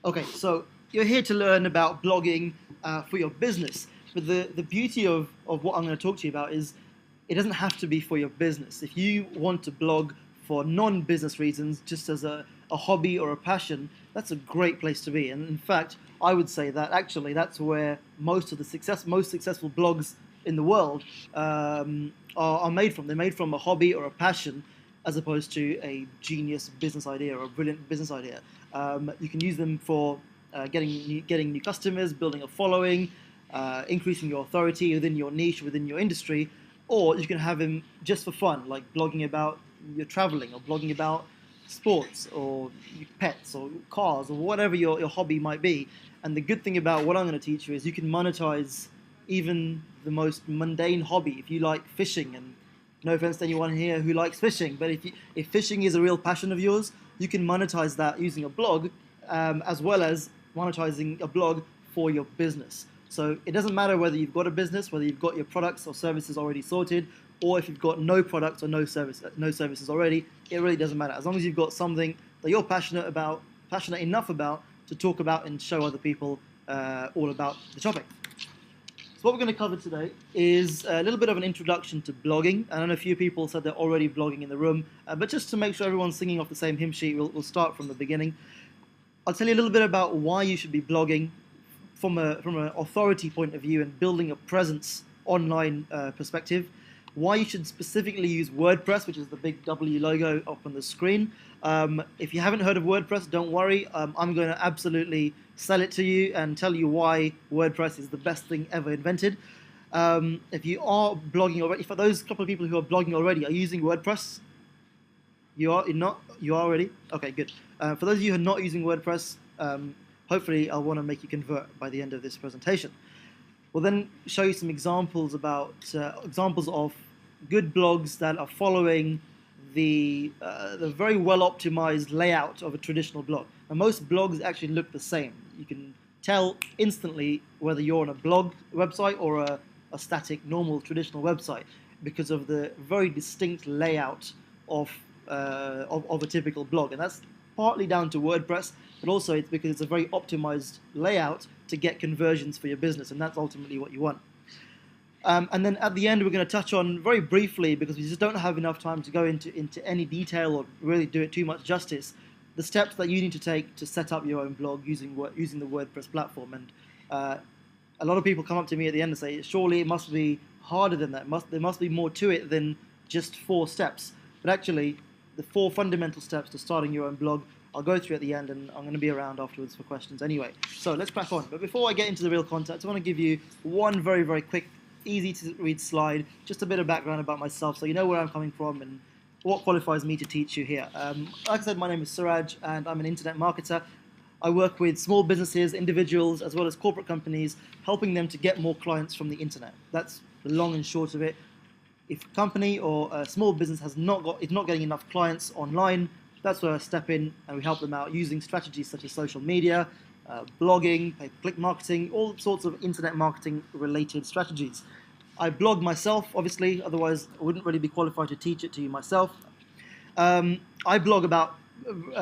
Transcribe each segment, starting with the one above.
Okay, so you're here to learn about blogging for your business. But the beauty of what I'm going to talk to you about is it doesn't have to be for your business. If you want to blog for non-business reasons, just as a hobby or a passion, that's a great place to be. And in fact, I would say that actually that's where most of the most successful blogs in the world are made from. They're made from a hobby or a passion as opposed to a genius business idea or a brilliant business idea. You can use them for getting new customers, building a following, increasing your authority within your niche, within your industry, or you can have them just for fun, like blogging about your traveling or blogging about sports or pets or cars or whatever your hobby might be. And the good thing about what I'm going to teach you is you can monetize even the most mundane hobby. If you like fishing, and no offense to anyone here who likes fishing, but if fishing is a real passion of yours, you can monetize that using a blog, as well as monetizing a blog for your business. So it doesn't matter whether you've got a business, whether you've got your products or services already sorted, or if you've got no products or no services already. It really doesn't matter as long as you've got something that you're passionate enough about to talk about and show other people all about the topic. So what we're going to cover today is a little bit of an introduction to blogging. I know a few people said they're already blogging in the room, but just to make sure everyone's singing off the same hymn sheet, we'll start from the beginning. I'll tell you a little bit about why you should be blogging from an authority point of view and building a presence online perspective. Why you should specifically use WordPress, which is the big W logo up on the screen. If you haven't heard of WordPress, don't worry. I'm going to absolutely sell it to you and tell you why WordPress is the best thing ever invented. If you are blogging already, for those couple of people who are blogging already, are you using WordPress? You're not? You are already? Okay, good. For those of you who are not using WordPress, hopefully I'll want to make you convert by the end of this presentation. We'll then show you some examples of good blogs that are following the very well optimized layout of a traditional blog. Now, most blogs actually look the same. You can tell instantly whether you're on a blog website or a static, normal, traditional website because of the very distinct layout of a typical blog. And that's partly down to WordPress, but also it's because it's a very optimized layout to get conversions for your business, and that's ultimately what you want. And then at the end, we're going to touch on very briefly, because we just don't have enough time to go into any detail or really do it too much justice, the steps that you need to take to set up your own blog using the WordPress platform. And a lot of people come up to me at the end and say, surely it must be harder than that. There must be more to it than just 4 steps. But actually, the 4 fundamental steps to starting your own blog I'll go through at the end, and I'm going to be around afterwards for questions anyway. So let's crack on. But before I get into the real content, I want to give you one very, very quick, easy to read slide, just a bit of background about myself so you know where I'm coming from and what qualifies me to teach you here. Like I said, my name is Suraj, and I'm an internet marketer. I work with small businesses, individuals, as well as corporate companies, helping them to get more clients from the internet. That's the long and short of it. If a company or a small business is not getting enough clients online, that's where I step in and we help them out using strategies such as social media, blogging, pay-per-click marketing, all sorts of internet marketing related strategies. I blog myself, obviously, otherwise I wouldn't really be qualified to teach it to you myself. I blog about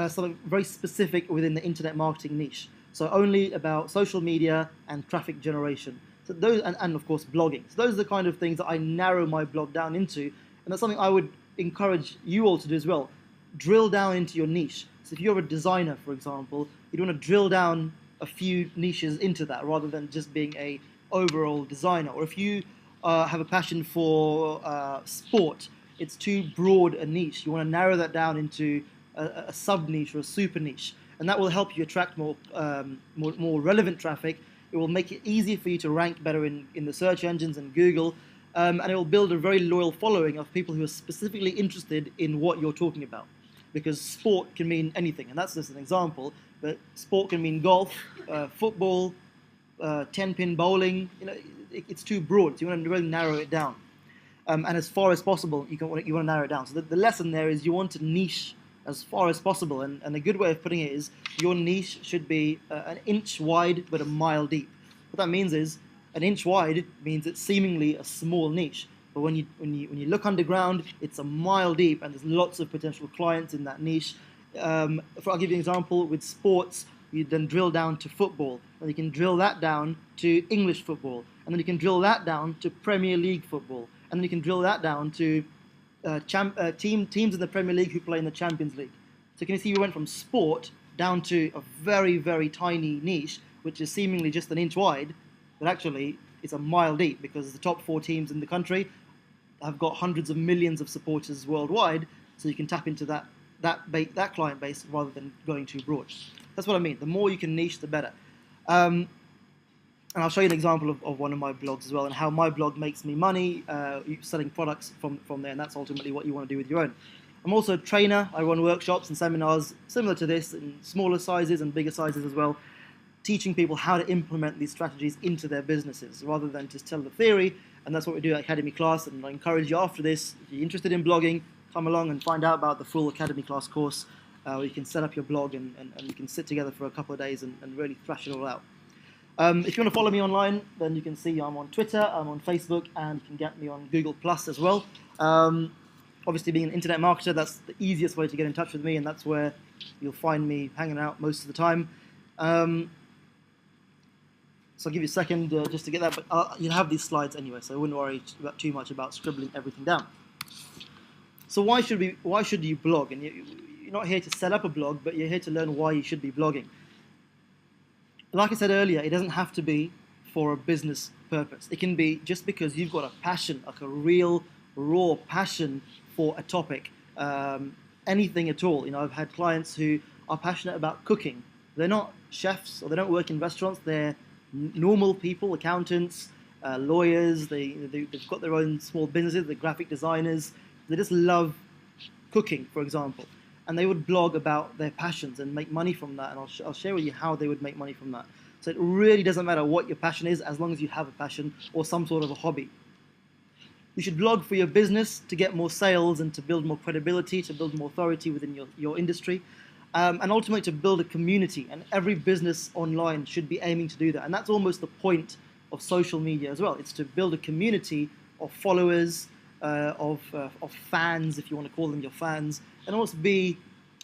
something very specific within the internet marketing niche. So only about social media and traffic generation. So those, and of course blogging. So those are the kind of things that I narrow my blog down into, and that's something I would encourage you all to do as well. Drill down into your niche. So if you're a designer, for example, you'd want to drill down a few niches into that rather than just being a overall designer. Or if you have a passion for sport, it's too broad a niche. You want to narrow that down into a sub niche or a super niche, and that will help you attract more relevant traffic. It will make it easier for you to rank better in the search engines and Google, and it will build a very loyal following of people who are specifically interested in what you're talking about. Because sport can mean anything, and that's just an example. But sport can mean golf, football, 10-pin bowling. You know, it's too broad. So you want to really narrow it down, and as far as possible, you want to narrow it down. So the lesson there is you want to niche as far as possible, and a good way of putting it is your niche should be an inch wide but a mile deep. What that means is an inch wide means it's seemingly a small niche. But when you look underground, it's a mile deep, and there's lots of potential clients in that niche. I'll give you an example with sports. you then drill down to football, and you can drill that down to English football, and then you can drill that down to Premier League football, and then you can drill that down to teams in the Premier League who play in the Champions League. So you can see we went from sport down to a very, very tiny niche, which is seemingly just an inch wide, but actually it's a mile deep, because the top 4 teams in the country have got hundreds of millions of supporters worldwide, so you can tap into that client base rather than going too broad. That's what I mean. The more you can niche, the better. And I'll show you an example of one of my blogs as well, and how my blog makes me money selling products from there, and that's ultimately what you want to do with your own. I'm also a trainer. I run workshops and seminars similar to this in smaller sizes and bigger sizes as well, teaching people how to implement these strategies into their businesses rather than just tell the theory. And that's what we do at Academy Class. And I encourage you after this, if you're interested in blogging, come along and find out about the full Academy Class course where you can set up your blog and you can sit together for a couple of days and really thrash it all out. If you want to follow me online, then you can see I'm on Twitter, I'm on Facebook, and you can get me on Google Plus as well. Obviously, being an internet marketer, that's the easiest way to get in touch with me, and that's where you'll find me hanging out most of the time. So I'll give you a second just to get that, but you'll have these slides anyway, so I wouldn't worry too much about scribbling everything down. So why should you blog? And you're not here to set up a blog, but you're here to learn why you should be blogging. Like I said earlier, it doesn't have to be for a business purpose. It can be just because you've got a passion, like a real, raw passion for a topic, anything at all. You know, I've had clients who are passionate about cooking. They're not chefs or they don't work in restaurants. They're normal people, accountants, lawyers. They've got their own small businesses. They're graphic designers. They just love cooking, for example. And they would blog about their passions and make money from that. And I'll share with you how they would make money from that. So it really doesn't matter what your passion is, as long as you have a passion or some sort of a hobby. You should blog for your business to get more sales and to build more credibility, to build more authority within your industry, and ultimately to build a community. And every business online should be aiming to do that. And that's almost the point of social media as well. It's to build a community of followers, of fans, if you want to call them your fans, and also be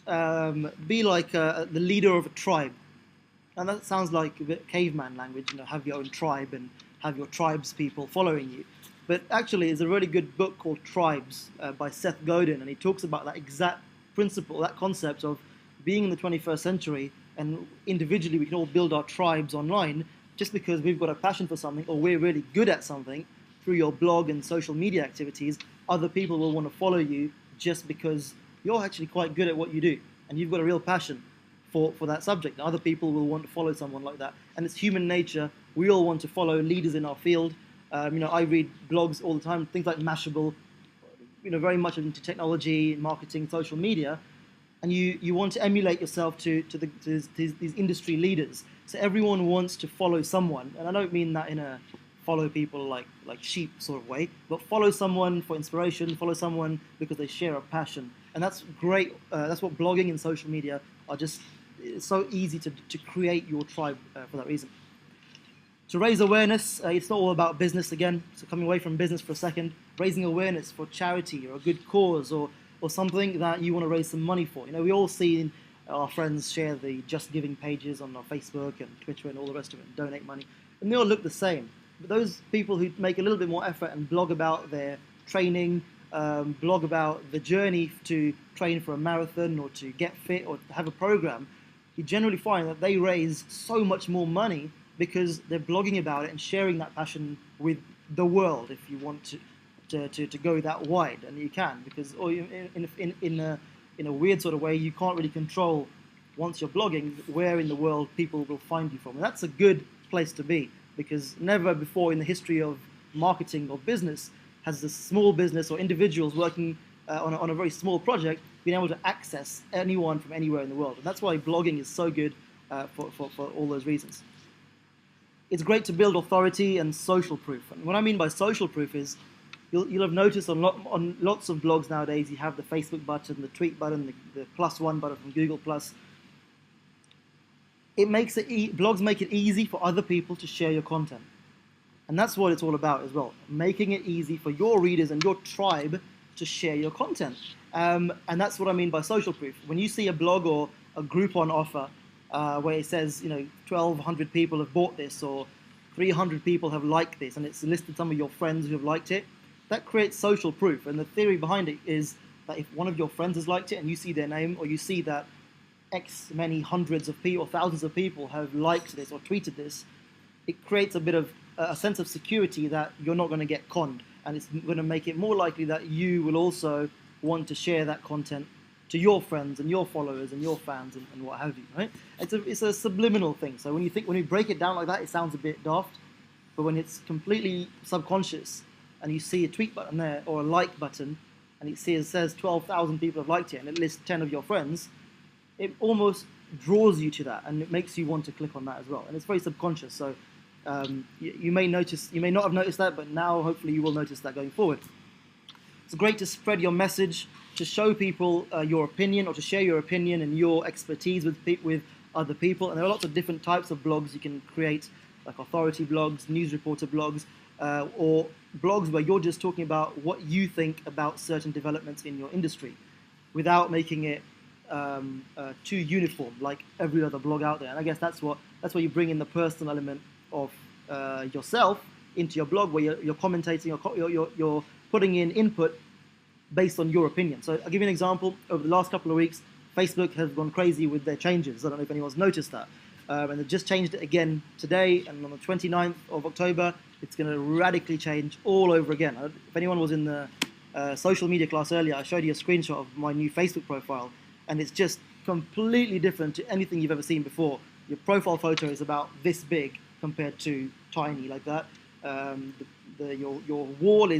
like the leader of a tribe. And that sounds like a bit caveman language, you know, have your own tribe and have your tribe's people following you. But actually, there's a really good book called Tribes by Seth Godin, and he talks about that exact principle, that concept of being in the 21st century, and individually we can all build our tribes online just because we've got a passion for something or we're really good at something. Through your blog and social media activities, other people will want to follow you just because you're actually quite good at what you do and you've got a real passion for that subject. Other people will want to follow someone like that, and it's human nature. We all want to follow leaders in our field. You know, I read blogs all the time, things like Mashable, you know, very much into technology, marketing, social media, and you want to emulate yourself to these industry leaders. So everyone wants to follow someone, and I don't mean that in a follow people like sheep sort of way, but follow someone for inspiration, follow someone because they share a passion. And that's great. That's what blogging and social media are just, it's so easy to create your tribe for that reason. To raise awareness, it's not all about business again, so coming away from business for a second, raising awareness for charity or a good cause or something that you want to raise some money for. You know, we all see our friends share the Just Giving pages on our Facebook and Twitter and all the rest of it, and donate money, and they all look the same. But those people who make a little bit more effort and blog about their training, blog about the journey to train for a marathon or to get fit or have a program, you generally find that they raise so much more money because they're blogging about it and sharing that passion with the world. If you want to go that wide, and you can, because in a weird sort of way, you can't really control, once you're blogging, where in the world people will find you from. And that's a good place to be, because never before in the history of marketing or business has a small business or individuals working on a very small project been able to access anyone from anywhere in the world. And that's why blogging is so good for all those reasons. It's great to build authority and social proof. And what I mean by social proof is, you'll have noticed on lots of blogs nowadays, you have the Facebook button, the tweet button, the +1 button from Google+. It makes it blogs make it easy for other people to share your content. And that's what it's all about as well, making it easy for your readers and your tribe to share your content. And that's what I mean by social proof. When you see a blog or a Groupon offer, where it says, 1,200 people have bought this, or 300 people have liked this, and it's listed some of your friends who have liked it. That creates social proof, and the theory behind it is that if one of your friends has liked it and you see their name, or you see that X many hundreds of people or thousands of people have liked this or tweeted this, it creates a bit of a sense of security that you're not going to get conned, and it's going to make it more likely that you will also want to share that content to your friends and your followers and your fans and what have you, right? It's a subliminal thing. So when you break it down like that, it sounds a bit daft, but when it's completely subconscious and you see a tweet button there or a like button, and it says 12,000 people have liked it, and it lists 10 of your friends, it almost draws you to that, and it makes you want to click on that as well. And it's very subconscious, so you may not have noticed that, but now hopefully you will notice that going forward. It's great to spread your message, to show people your opinion, or to share your opinion and your expertise with other people. And there are lots of different types of blogs you can create, like authority blogs, news reporter blogs, or blogs where you're just talking about what you think about certain developments in your industry, without making it too uniform like every other blog out there. And I guess that's where you bring in the personal element of yourself into your blog, where you're commentating, or you're putting in input based on your opinion. So I'll give you an example. Over the last couple of weeks, Facebook has gone crazy with their changes. I don't know if anyone's noticed that. And they've just changed it again today, and on the 29th of October, it's going to radically change all over again. If anyone was in the social media class earlier, I showed you a screenshot of my new Facebook profile, and it's just completely different to anything you've ever seen before. Your profile photo is about this big compared to tiny like that. Your wall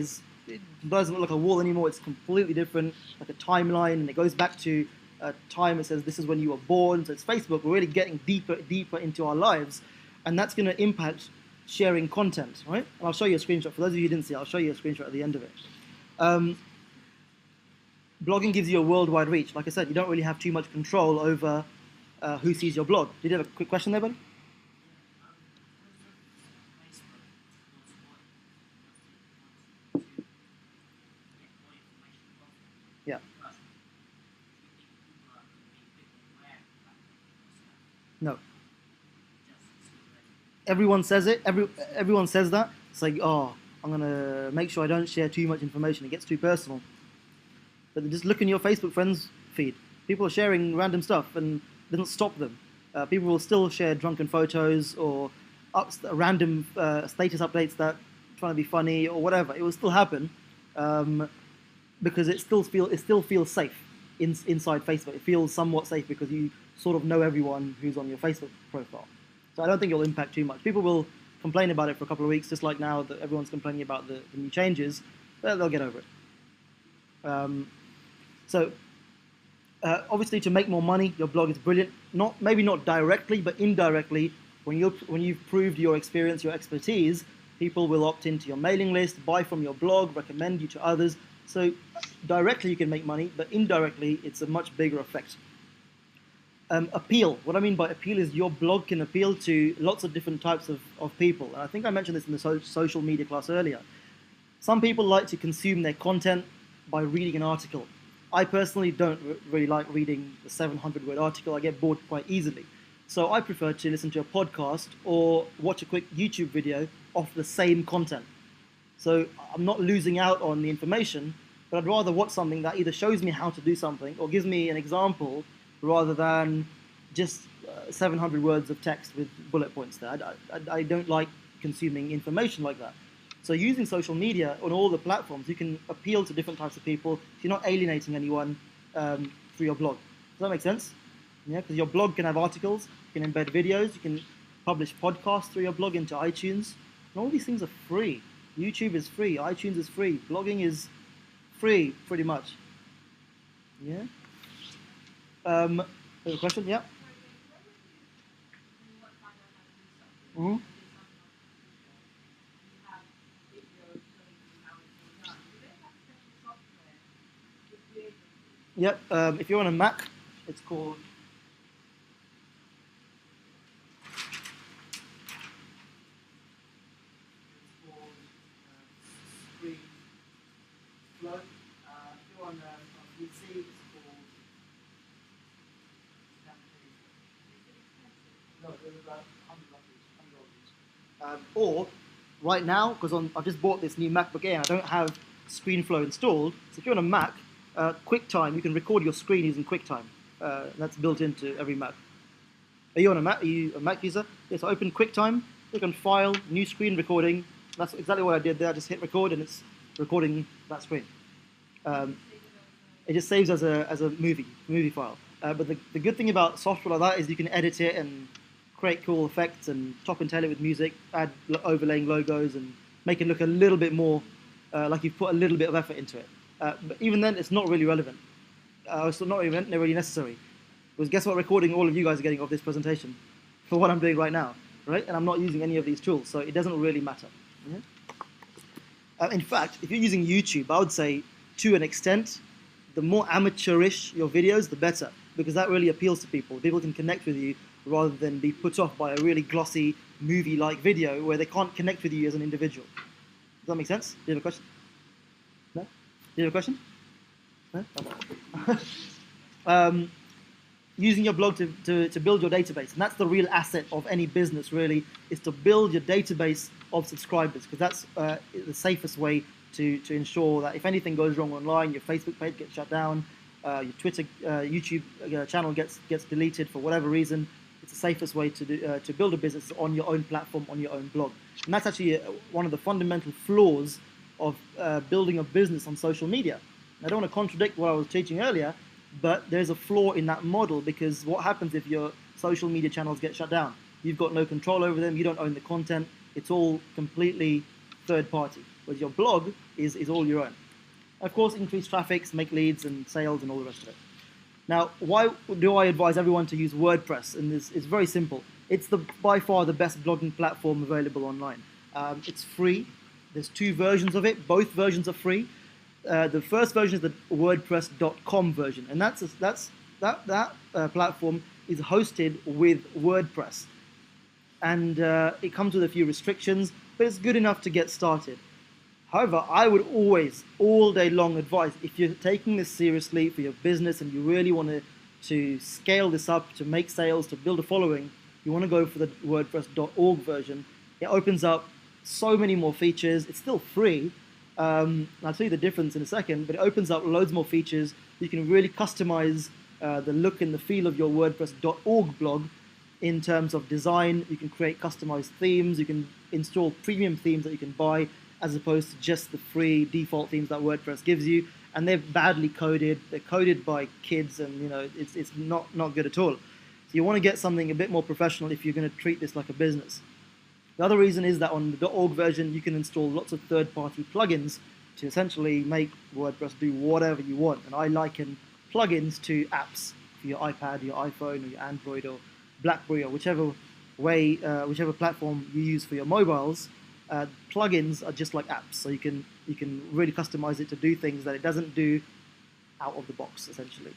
it doesn't look like a wall anymore. It's completely different, like a timeline, and it goes back to a time. It says this is when you were born. So it's Facebook. We're really getting deeper into our lives, and that's going to impact sharing content, right? And I'll show you a screenshot. For those of you who didn't see it, I'll show you a screenshot at the end of it. Blogging gives you a worldwide reach. Like I said, you don't really have too much control over who sees your blog. Did you have a quick question there, buddy? Yeah. No. Everyone says it. Everyone says that. It's like, oh, I'm gonna make sure I don't share too much information. It gets too personal. But just look in your Facebook friends feed. People are sharing random stuff, and it doesn't stop them. People will still share drunken photos or random status updates that trying to be funny or whatever. It will still happen because it still feels safe inside Facebook. It feels somewhat safe because you sort of know everyone who's on your Facebook profile. So I don't think it'll impact too much. People will complain about it for a couple of weeks, just like now that everyone's complaining about the new changes, but they'll get over it. Obviously, to make more money, your blog is brilliant. Maybe not directly, but indirectly. When you've proved your experience, your expertise, people will opt into your mailing list, buy from your blog, recommend you to others. So directly you can make money, but indirectly it's a much bigger effect. Appeal. What I mean by appeal is your blog can appeal to lots of different types of people. And I think I mentioned this in the social media class earlier. Some people like to consume their content by reading an article. I personally don't really like reading the 700-word article. I get bored quite easily. So I prefer to listen to a podcast or watch a quick YouTube video of the same content. So I'm not losing out on the information, but I'd rather watch something that either shows me how to do something or gives me an example rather than just 700 words of text with bullet points there. I don't like consuming information like that. So using social media on all the platforms, you can appeal to different types of people. You're not alienating anyone through your blog. Does that make sense? Yeah, because your blog can have articles, you can embed videos, you can publish podcasts through your blog into iTunes. And all these things are free. YouTube is free, iTunes is free, blogging is free, pretty much. Yeah? There's a question? Yeah? Mm-hmm. Yep. If you're on a Mac, it's called Screen Flow. If you're on PC, it's called Or right now, because I've just bought this new MacBook Air, and I don't have ScreenFlow installed. So if you're on a Mac, QuickTime, you can record your screen using QuickTime. That's built into every Mac. Are you on a Mac? Are you a Mac user? Yes. So open QuickTime, click on File, New Screen Recording. That's exactly what I did there. I just hit record, and it's recording that screen. It just saves as a movie file. But the good thing about software like that is you can edit it and create cool effects and top and tail it with music, add overlaying logos, and make it look a little bit more like you've put a little bit of effort into it. But even then, it's not really relevant. It's not really necessary. Because guess what recording all of you guys are getting of this presentation for what I'm doing right now, right? And I'm not using any of these tools, so it doesn't really matter. Yeah? In fact, if you're using YouTube, I would say to an extent, the more amateurish your videos, the better, because that really appeals to people. People can connect with you rather than be put off by a really glossy movie-like video where they can't connect with you as an individual. Does that make sense? Do you have a question? No? Do you have a question? No? Okay. Using your blog to build your database, and that's the real asset of any business, really, is to build your database of subscribers, because that's the safest way to ensure that if anything goes wrong online, your Facebook page gets shut down, your Twitter, YouTube channel gets deleted for whatever reason. It's the safest way to build a business on your own platform, on your own blog. And that's actually one of the fundamental flaws of building a business on social media. I don't want to contradict what I was teaching earlier, but there's a flaw in that model, because what happens if your social media channels get shut down? You've got no control over them, you don't own the content, it's all completely third party, whereas your blog is all your own. Of course, increase traffic, make leads and sales and all the rest of it. Now, why do I advise everyone to use WordPress? And it's very simple. It's by far the best blogging platform available online. It's free. There's 2 versions of it. Both versions are free. The first version is the WordPress.com version, and that platform is hosted with WordPress, and it comes with a few restrictions, but it's good enough to get started. However, I would always, all day long, advise, if you're taking this seriously for your business and you really want to scale this up, to make sales, to build a following, you want to go for the WordPress.org version. It opens up so many more features. It's still free. I'll tell you the difference in a second, but it opens up loads more features. You can really customize the look and the feel of your WordPress.org blog in terms of design. You can create customized themes. You can install premium themes that you can buy, as opposed to just the free default themes that WordPress gives you. And they're badly coded. They're coded by kids, and it's not good at all. So you want to get something a bit more professional if you're going to treat this like a business. The other reason is that on the .org version, you can install lots of third-party plugins to essentially make WordPress do whatever you want. And I liken plugins to apps for your iPad, your iPhone, or your Android, or BlackBerry, or whichever platform you use for your mobiles. Plugins are just like apps, so you can really customize it to do things that it doesn't do out of the box, essentially.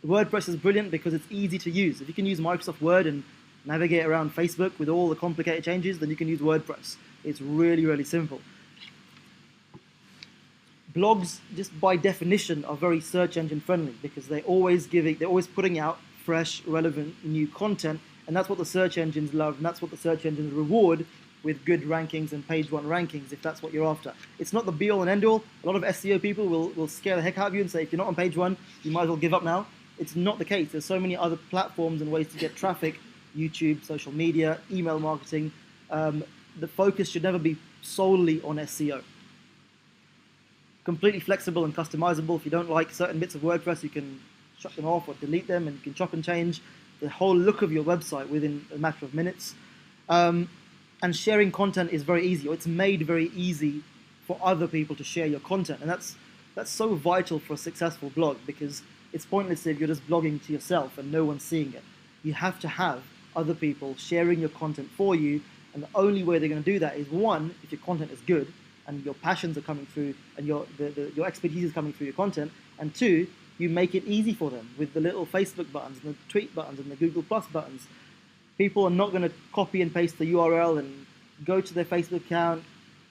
WordPress is brilliant because it's easy to use. If you can use Microsoft Word and navigate around Facebook with all the complicated changes, then you can use WordPress. It's really, really simple. Blogs, just by definition, are very search engine friendly, because they're always putting out fresh, relevant, new content, and that's what the search engines love, and that's what the search engines reward with good rankings and page 1 rankings, if that's what you're after. It's not the be all and end all. A lot of SEO people will scare the heck out of you and say, if you're not on page 1, you might as well give up now. It's not the case. There's so many other platforms and ways to get traffic: YouTube, social media, email marketing. The focus should never be solely on SEO. Completely flexible and customizable. If you don't like certain bits of WordPress, you can shut them off or delete them, and you can chop and change the whole look of your website within a matter of minutes. And sharing content is very easy, or it's made very easy for other people to share your content. And that's so vital for a successful blog, because it's pointless if you're just blogging to yourself and no one's seeing it. You have to have other people sharing your content for you, and the only way they're going to do that is, one, if your content is good and your passions are coming through and your expertise is coming through your content, and 2, you make it easy for them with the little Facebook buttons and the tweet buttons and the Google Plus buttons. People are not going to copy and paste the URL and go to their Facebook account,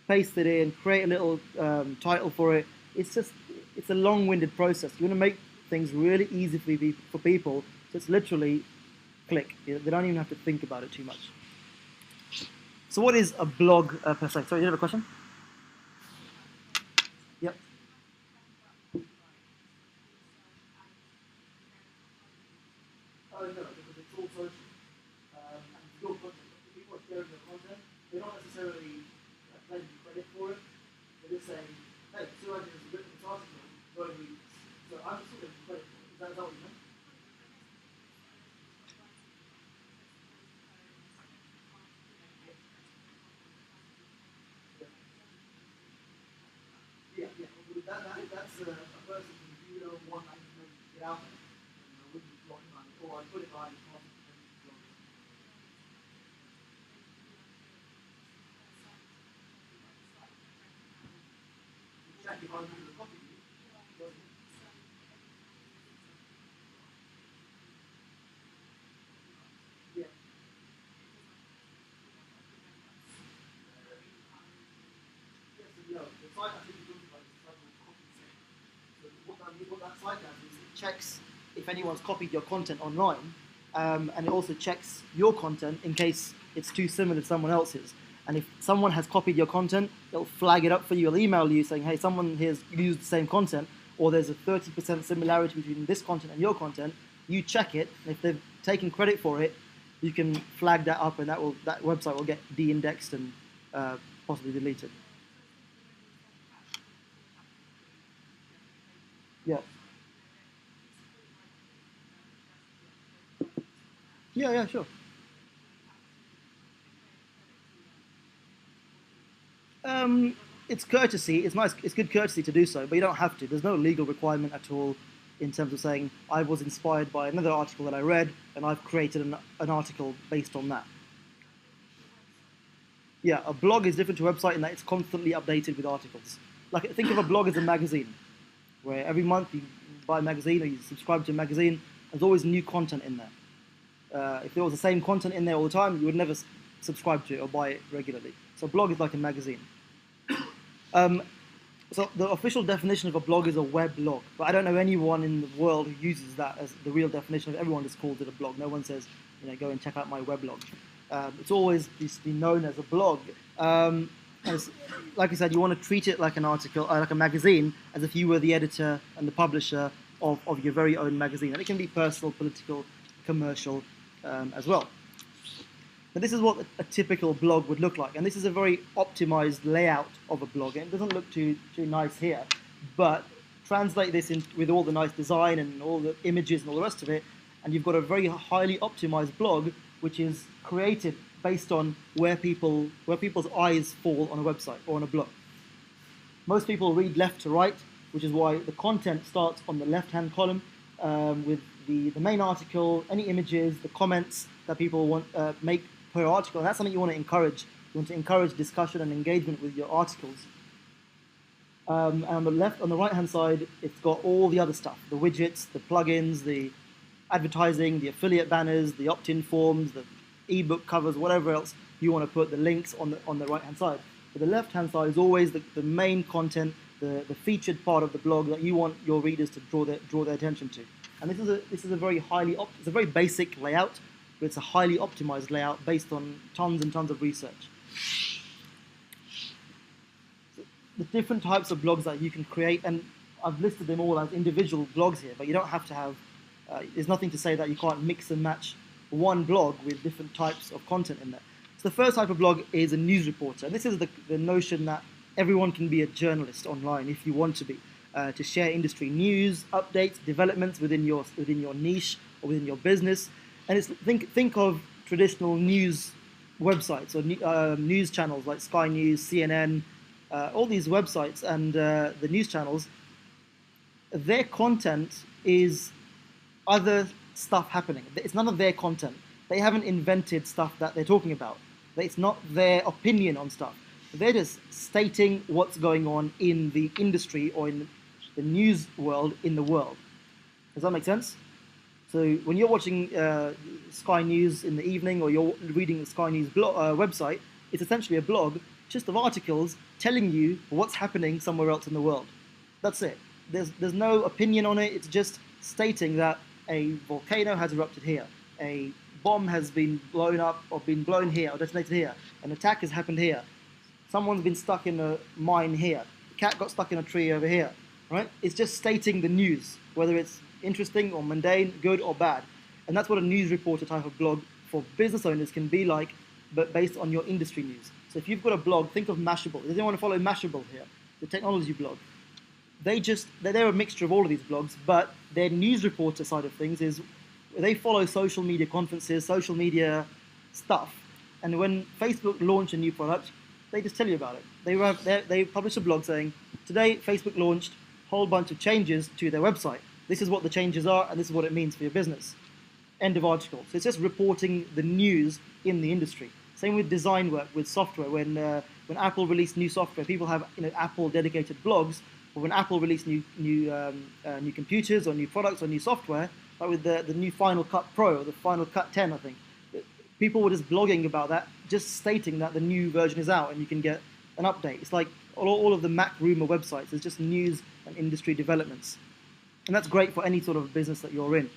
paste it in, create a little title for it. It's a long-winded process. You want to make things really easy for people. So it's literally click. They don't even have to think about it too much. So what is a blog per se? Sorry, you have a question? Yep. Oh, no, because it's all social. And your content. If people are sharing your content, they're not necessarily claiming credit for it. They're just saying, hey, Suraj has written this article, go and read this. So I'm just giving credit for it. Is that what you meant? Yeah, yeah. That's a person who you don't want that information to get out there. Wouldn't block it, or I put it behind the content. Check if I'm going to copy you. Yeah. Yes and no. The site I think you're talking about is a site called copy check. So what that site does is it checks if anyone's copied your content online, and it also checks your content in case it's too similar to someone else's. And if someone has copied your content, it'll flag it up for you. It'll email you saying, hey, someone has used the same content, or there's a 30% similarity between this content and your content. You check it, and if they've taken credit for it, you can flag that up, and that website will get de-indexed and possibly deleted. Yeah. Yeah, yeah, sure. Um, it's courtesy. It's nice. It's good courtesy to do so, but you don't have to. There's no legal requirement at all in terms of saying I was inspired by another article that I read and I've created an article based on that. Yeah, a blog is different to a website in that it's constantly updated with articles. Like think of a blog as a magazine, where every month you buy a magazine or you subscribe to a magazine. There's always new content in there. If there was the same content in there all the time, you would never subscribe to it or buy it regularly. So a blog is like a magazine. Um, so the official definition of a blog is a weblog, but I don't know anyone in the world who uses that as the real definition. Of everyone just calls it a blog. No one says, go and check out my weblog. It's always been known as a blog. As, like I said, you want to treat it like an article, like a magazine, as if you were the editor and the publisher of your very own magazine. And it can be personal, political, commercial as well. Now this is what a typical blog would look like, and this is a very optimized layout of a blog. And it doesn't look too nice here, but translate this in with all the nice design and all the images and all the rest of it, and you've got a very highly optimized blog, which is created based on where people's eyes fall on a website or on a blog. Most people read left to right, which is why the content starts on the left-hand column with the main article, any images, the comments that people want make per article. And that's something you want to encourage. You want to encourage discussion and engagement with your articles. And on the right-hand side, it's got all the other stuff: the widgets, the plugins, the advertising, the affiliate banners, the opt-in forms, the ebook covers, whatever else you want to put. The links on the right-hand side. But the left-hand side is always the main content, the featured part of the blog that you want your readers to draw their attention to. And this is a very it's a very basic layout, but it's a highly optimized layout based on tons and tons of research. So the different types of blogs that you can create, and I've listed them all as individual blogs here, but you don't have to have. There's nothing to say that you can't mix and match one blog with different types of content in there. So the first type of blog is a news reporter. And this is the notion that everyone can be a journalist online if you want to be, to share industry news, updates, developments within your niche or within your business. And it's think of traditional news websites or news channels like Sky News, CNN, all these websites and the news channels. Their content is other stuff happening. It's none of their content. They haven't invented stuff that they're talking about. It's not their opinion on stuff. They're just stating what's going on in the industry or in the news world in the world. Does that make sense? So when you're watching Sky News in the evening or you're reading the Sky News website, it's essentially a blog just of articles telling you what's happening somewhere else in the world. That's it. There's no opinion on it. It's just stating that a volcano has erupted here, a bomb has been blown up or been blown here or detonated here. An attack has happened here. Someone's been stuck in a mine here. A cat got stuck in a tree over here. Right? It's just stating the news, whether it's interesting or mundane, good or bad. And that's what a news reporter type of blog for business owners can be like, but based on your industry news. So if you've got a blog, think of Mashable. Does anyone want to follow Mashable here? The technology blog. They're a mixture of all of these blogs, but their news reporter side of things is they follow social media conferences, social media stuff. And when Facebook launch a new product, they just tell you about it. They publish a blog saying, today Facebook launched a whole bunch of changes to their website. This is what the changes are, and this is what it means for your business. End of article. So it's just reporting the news in the industry. Same with design work, with software. When Apple released new software, people have Apple dedicated blogs. But when Apple released new computers or new products or new software, like with the new Final Cut Pro or the Final Cut 10, I think, people were just blogging about that, just stating that the new version is out and you can get an update. It's like all of the Mac rumor websites. It's just news and industry developments. And that's great for any sort of business that you're in.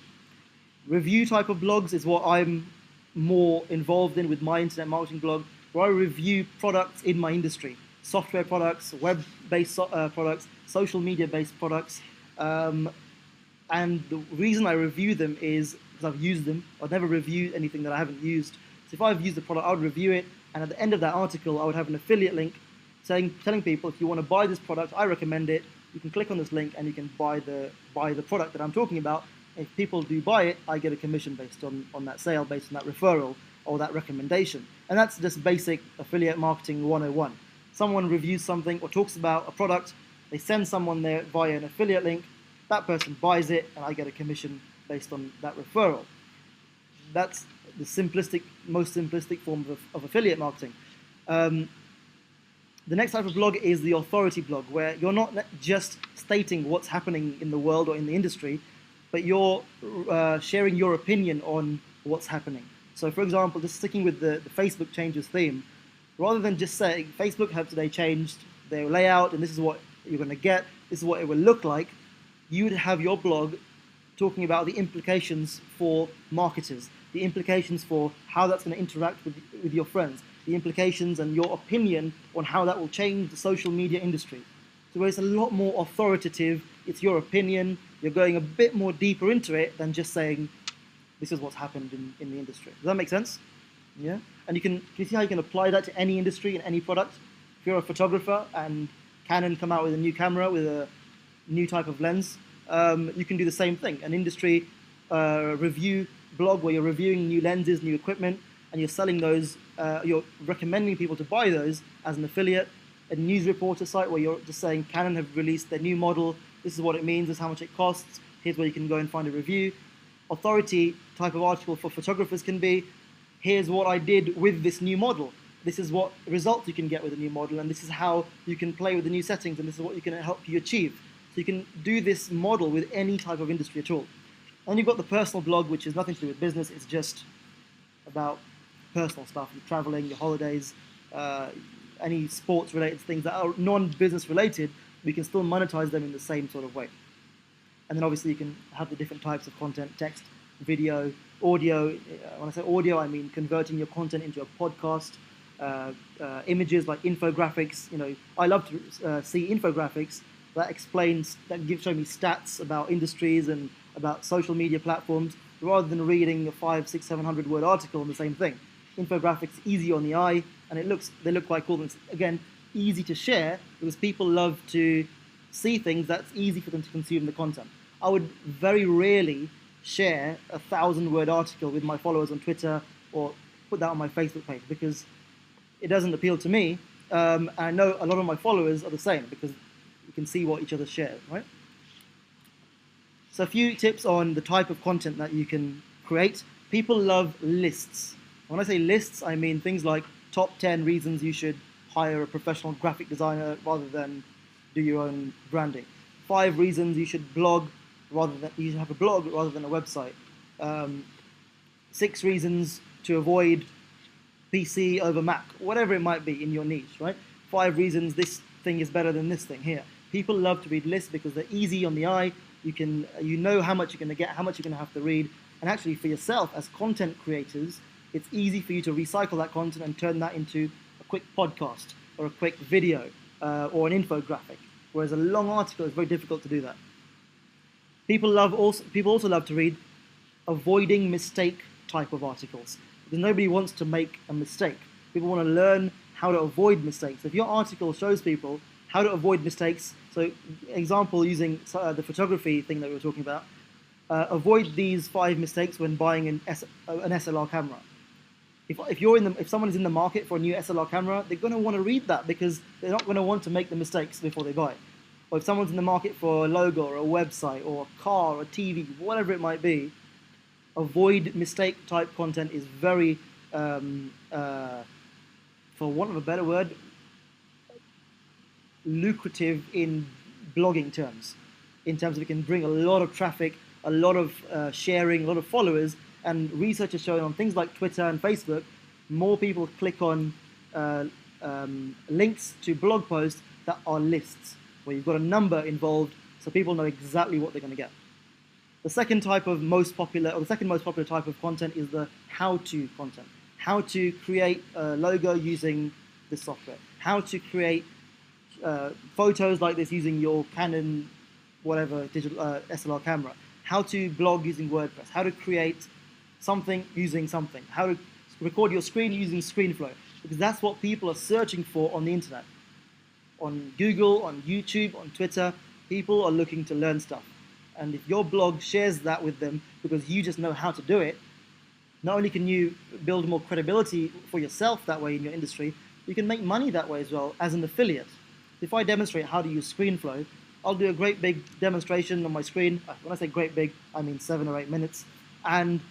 Review type of blogs is what I'm more involved in with my internet marketing blog, where I review products in my industry. Software products, web-based products, social media-based products. And the reason I review them is because I've used them. I'd never review anything that I haven't used. So if I've used the product, I would review it. And at the end of that article, I would have an affiliate link telling people, if you want to buy this product, I recommend it. You can click on this link and you can buy the product that I'm talking about. If people do buy it, I get a commission based on that sale, based on that referral or that recommendation. And that's just basic affiliate marketing 101. Someone reviews something or talks about a product, they send someone there via an affiliate link, that person buys it, and I get a commission based on that referral. That's the most simplistic form of affiliate marketing. The next type of blog is the authority blog, where you're not just stating what's happening in the world or in the industry, but you're sharing your opinion on what's happening. So for example, just sticking with the Facebook changes theme, rather than just saying, Facebook have today changed their layout and this is what you're going to get, this is what it will look like, you would have your blog talking about the implications for marketers, the implications for how that's going to interact with your friends, the implications and your opinion on how that will change the social media industry. So it's a lot more authoritative, it's your opinion, you're going a bit more deeper into it than just saying, this is what's happened in the industry. Does that make sense? Yeah? And can you see how you can apply that to any industry and any product? If you're a photographer and Canon come out with a new camera with a new type of lens, you can do the same thing. An industry review blog where you're reviewing new lenses, new equipment, and you're selling those, you're recommending people to buy those as an affiliate. A news reporter site where you're just saying Canon have released their new model, this is what it means, this is how much it costs, here's where you can go and find a review. Authority type of article for photographers can be, here's what I did with this new model. This is what results you can get with a new model, and this is how you can play with the new settings, and this is what you can help you achieve. So you can do this model with any type of industry at all. And you've got the personal blog, which is nothing to do with business, it's just about personal stuff, your traveling, your holidays, any sports related things that are non-business related, we can still monetize them in the same sort of way. And then obviously you can have the different types of content, text, video, audio. When I say audio, I mean converting your content into a podcast, images like infographics. I love to see infographics that show me stats about industries and about social media platforms, rather than reading a 500, 600, 700 word article on the same thing. Infographics easy on the eye, and they look quite cool. And it's, again, easy to share because people love to see things that's easy for them to consume the content. I would very rarely share a 1,000-word article with my followers on Twitter or put that on my Facebook page because it doesn't appeal to me. And I know a lot of my followers are the same because you can see what each other share, right? So a few tips on the type of content that you can create. People love lists. When I say lists, I mean things like top 10 reasons you should hire a professional graphic designer rather than do your own branding. 5 reasons you should you should have a blog rather than a website. 6 reasons to avoid PC over Mac, whatever it might be in your niche, right? 5 reasons this thing is better than this thing here. People love to read lists because they're easy on the eye. You know how much you're going to get, how much you're going to have to read, And actually, for yourself as content creators, it's easy for you to recycle that content and turn that into a quick podcast or a quick video or an infographic. Whereas a long article is very difficult to do that. People also love to read avoiding mistake type of articles, because nobody wants to make a mistake. People want to learn how to avoid mistakes. If your article shows people how to avoid mistakes, so example using the photography thing that we were talking about, avoid these 5 mistakes when buying an SLR camera. If someone is in the market for a new SLR camera, they're going to want to read that because they're not going to want to make the mistakes before they buy. Or if someone's in the market for a logo or a website or a car or a TV, whatever it might be, avoid mistake type content is very, for want of a better word, lucrative in blogging terms. In terms of it can bring a lot of traffic, a lot of sharing, a lot of followers, and research is showing on things like Twitter and Facebook, more people click on links to blog posts that are lists, where you've got a number involved, so people know exactly what they're going to get. The second most popular type of content is the how-to content. How to create a logo using this software. How to create photos like this using your Canon, whatever, digital SLR camera. How to blog using WordPress. How to create something using something. How to record your screen using ScreenFlow. Because that's what people are searching for on the internet. On Google, on YouTube, on Twitter, people are looking to learn stuff. And if your blog shares that with them because you just know how to do it, not only can you build more credibility for yourself that way in your industry, you can make money that way as well as an affiliate. If I demonstrate how to use ScreenFlow, I'll do a great big demonstration on my screen. When I say great big, I mean 7 or 8 minutes. And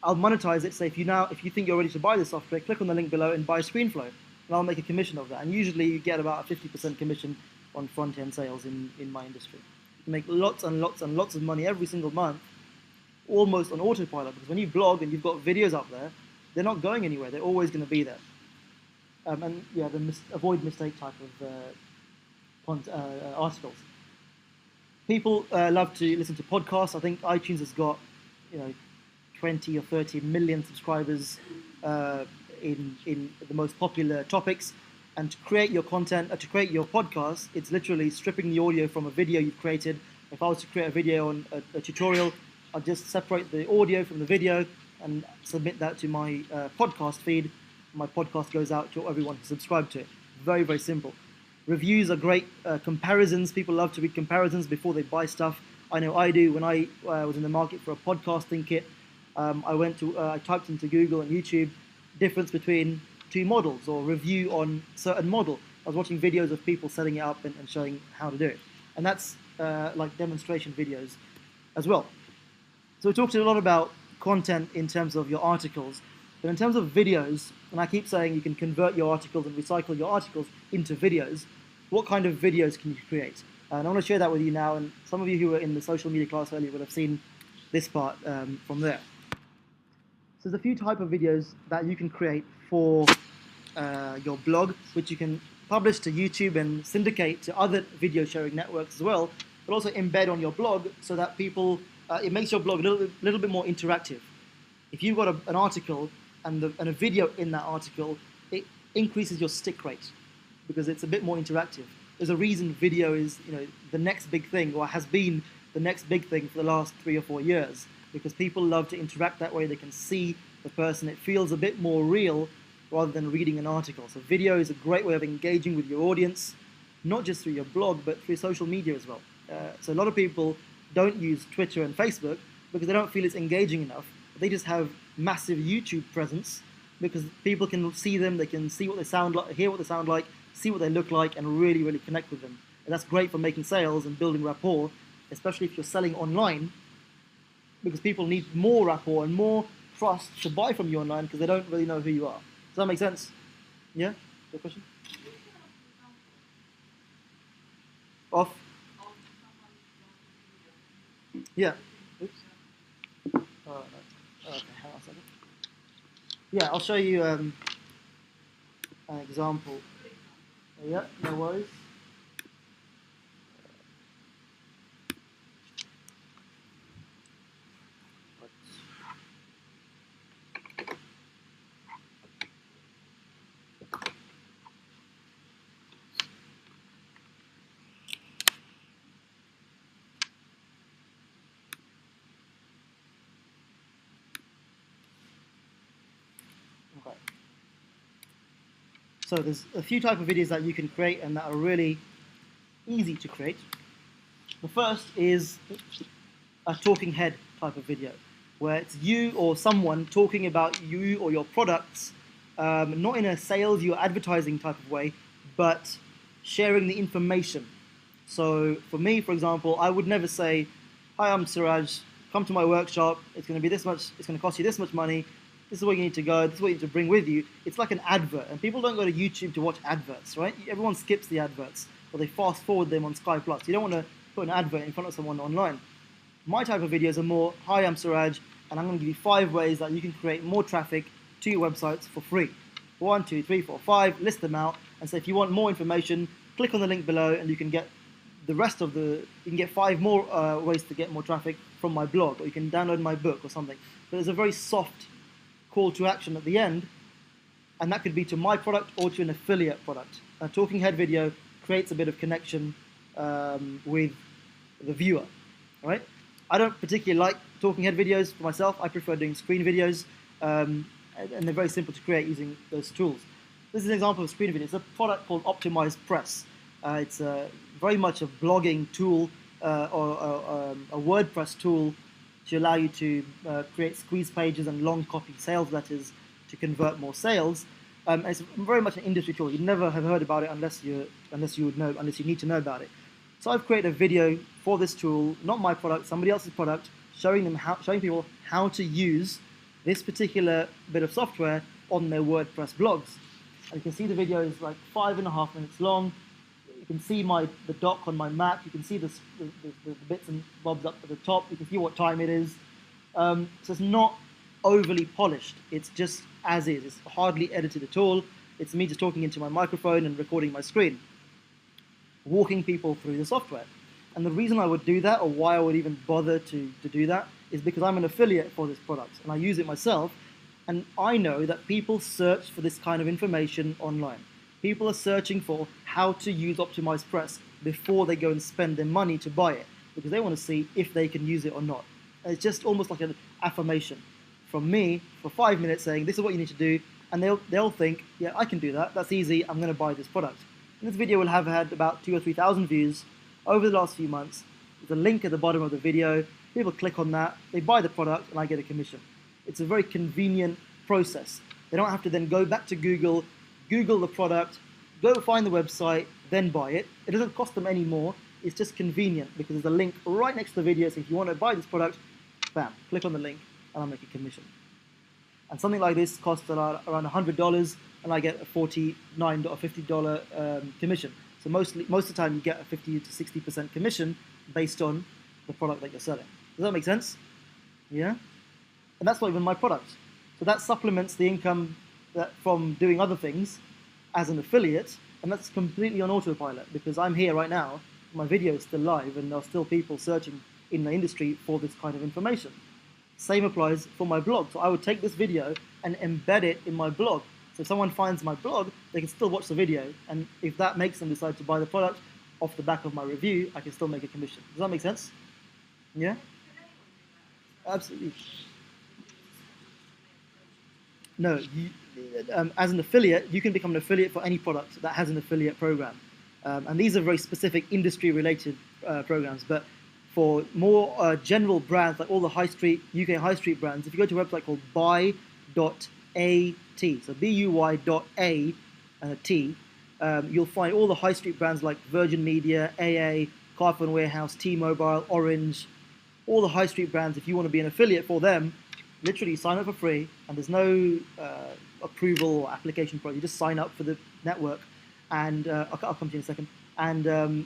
I'll monetize it. Say if you think you're ready to buy this software, click on the link below and buy ScreenFlow. And I'll make a commission of that. And usually you get about a 50% commission on front-end sales in my industry. You can make lots and lots and lots of money every single month, almost on autopilot, because when you blog and you've got videos up there, they're not going anywhere. They're always going to be there. And yeah, avoid mistake type of articles. People love to listen to podcasts. I think iTunes has got 20 or 30 million subscribers in the most popular topics. And to create your content, to create your podcast, it's literally stripping the audio from a video you've created. If I was to create a video on a tutorial, I'd just separate the audio from the video and submit that to my podcast feed. My podcast goes out to everyone who subscribed to it. Very, very simple. Reviews are great. Comparisons, people love to read comparisons before they buy stuff. I know I do. When I was in the market for a podcasting kit, I typed into Google and YouTube difference between 2 models or review on certain model. I was watching videos of people setting it up and showing how to do it. And that's like demonstration videos as well. So we talked a lot about content in terms of your articles, but in terms of videos, and I keep saying you can convert your articles and recycle your articles into videos, what kind of videos can you create? And I want to share that with you now, and some of you who were in the social media class earlier will have seen this part from there. So there's a few type of videos that you can create for your blog, which you can publish to YouTube and syndicate to other video sharing networks as well, but also embed on your blog so that people, it makes your blog a little bit more interactive. If you've got an article and a video in that article, it increases your stick rate because it's a bit more interactive. There's a reason video is the next big thing, or has been the next big thing for the last 3 or 4 years, because people love to interact that way. They can see the person. It feels a bit more real rather than reading an article. So video is a great way of engaging with your audience, not just through your blog, but through social media as well. So a lot of people don't use Twitter and Facebook because they don't feel it's engaging enough. They just have massive YouTube presence because people can see them, they can see what they sound like, hear what they sound like, see what they look like, and really, really connect with them. And that's great for making sales and building rapport, especially if you're selling online, because people need more rapport and more trust to buy from you online because they don't really know who you are. Does that make sense? Yeah? Your question? Off? Yeah. Oops. Oh, no. Okay, hang on a second. Yeah, I'll show you an example. Yeah, no worries. Right. So there's a few type of videos that you can create and that are really easy to create. The first is a talking head type of video, where it's you or someone talking about you or your products, not in a salesy or advertising type of way, but sharing the information. So for me, for example, I would never say, "Hi, I'm Suraj. Come to my workshop. It's going to be this much. It's going to cost you this much money. This is where you need to go. This is what you need to bring with you." It's like an advert, and people don't go to YouTube to watch adverts, right? Everyone skips the adverts, or they fast forward them on Sky Plus. You don't want to put an advert in front of someone online. My type of videos are more, "Hi, I'm Suraj, and I'm going to give you 5 ways that you can create more traffic to your websites for free. 1, 2, 3, 4, 5, list them out, and say if you want more information, click on the link below, and you can get the rest of you can get 5 more ways to get more traffic from my blog, or you can download my book or something." But there's a very soft call to action at the end, and that could be to my product or to an affiliate product. A talking head video creates a bit of connection with the viewer, all right? I don't particularly like talking head videos for myself. I prefer doing screen videos, and they're very simple to create using those tools. This is an example of a screen video. It's a product called Optimized Press. It's very much a blogging tool or a WordPress tool to allow you to create squeeze pages and long copy sales letters to convert more sales. It's very much an industry tool. You'd never have heard about it unless you need to know about it. So I've created a video for this tool, not my product, somebody else's product, showing people how to use this particular bit of software on their WordPress blogs. And you can see the video is like 5.5 minutes long. You can see the dock on my map. You can see the bits and bobs up at the top. You can see what time it is. So it's not overly polished. It's just as is. It's hardly edited at all. It's me just talking into my microphone and recording my screen, walking people through the software. And the reason I would do that, or why I would even bother to do that, is because I'm an affiliate for this product and I use it myself, and I know that people search for this kind of information online. People are searching for how to use Optimized Press before they go and spend their money to buy it, because they want to see if they can use it or not. And it's just almost like an affirmation from me for 5 minutes saying, "This is what you need to do," and they'll think, "Yeah, I can do that. That's easy. I'm going to buy this product." And this video will have had about 2,000 or 3,000 views over the last few months. There's a link at the bottom of the video. People click on that, they buy the product, and I get a commission. It's a very convenient process. They don't have to then go back to Google the product, go find the website, then buy it. It doesn't cost them any more. It's just convenient because there's a link right next to the video. So if you want to buy this product, bam, click on the link, and I'll make a commission. And something like this costs around $100, and I get a $49 or $50 commission. So most of the time you get a 50 to 60% commission based on the product that you're selling. Does that make sense? Yeah? And that's not even my product. So that supplements the income from doing other things as an affiliate, and that's completely on autopilot because I'm here right now, my video is still live, and there are still people searching in the industry for this kind of information. Same applies for my blog. So I would take this video and embed it in my blog. So if someone finds my blog, they can still watch the video, and if that makes them decide to buy the product off the back of my review, I can still make a commission. Does that make sense? Yeah? Absolutely. No, as an affiliate, you can become an affiliate for any product that has an affiliate program. And these are very specific industry-related programs. But for more general brands, like all the UK high street brands, if you go to a website called buy.at, so buy.a and a T, you'll find all the high street brands like Virgin Media, AA, Carphone Warehouse, T-Mobile, Orange, all the high street brands. If you want to be an affiliate for them, literally sign up for free, and there's no approval or application process. You just sign up for the network, and I'll come to you in a second. And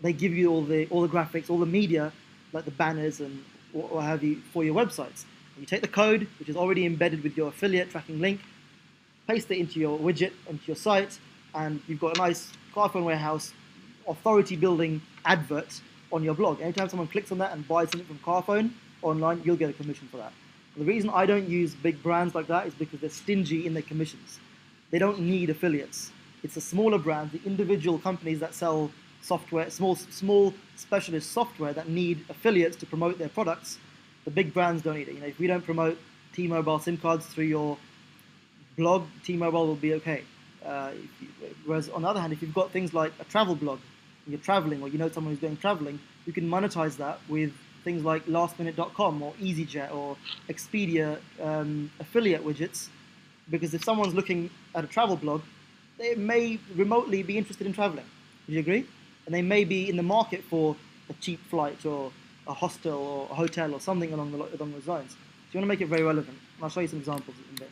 they give you all the graphics, all the media, like the banners and what have you, for your websites. And you take the code, which is already embedded with your affiliate tracking link, paste it into your widget, into your site, and you've got a nice Carphone Warehouse authority building advert on your blog. Anytime someone clicks on that and buys something from Carphone online, you'll get a commission for that. The reason I don't use big brands like that is because they're stingy in their commissions. They don't need affiliates. It's the smaller brands, the individual companies that sell software, small specialist software that need affiliates to promote their products. The big brands don't need it. You know, if we don't promote T-Mobile SIM cards through your blog, T-Mobile will be okay. Whereas on the other hand, if you've got things like a travel blog, and you're traveling, or you know someone who's going traveling, you can monetize that with things like lastminute.com or EasyJet or Expedia affiliate widgets, because if someone's looking at a travel blog, they may remotely be interested in traveling. Would you agree? And they may be in the market for a cheap flight or a hostel or a hotel or something along those lines. So you want to make it very relevant. And I'll show you some examples in there.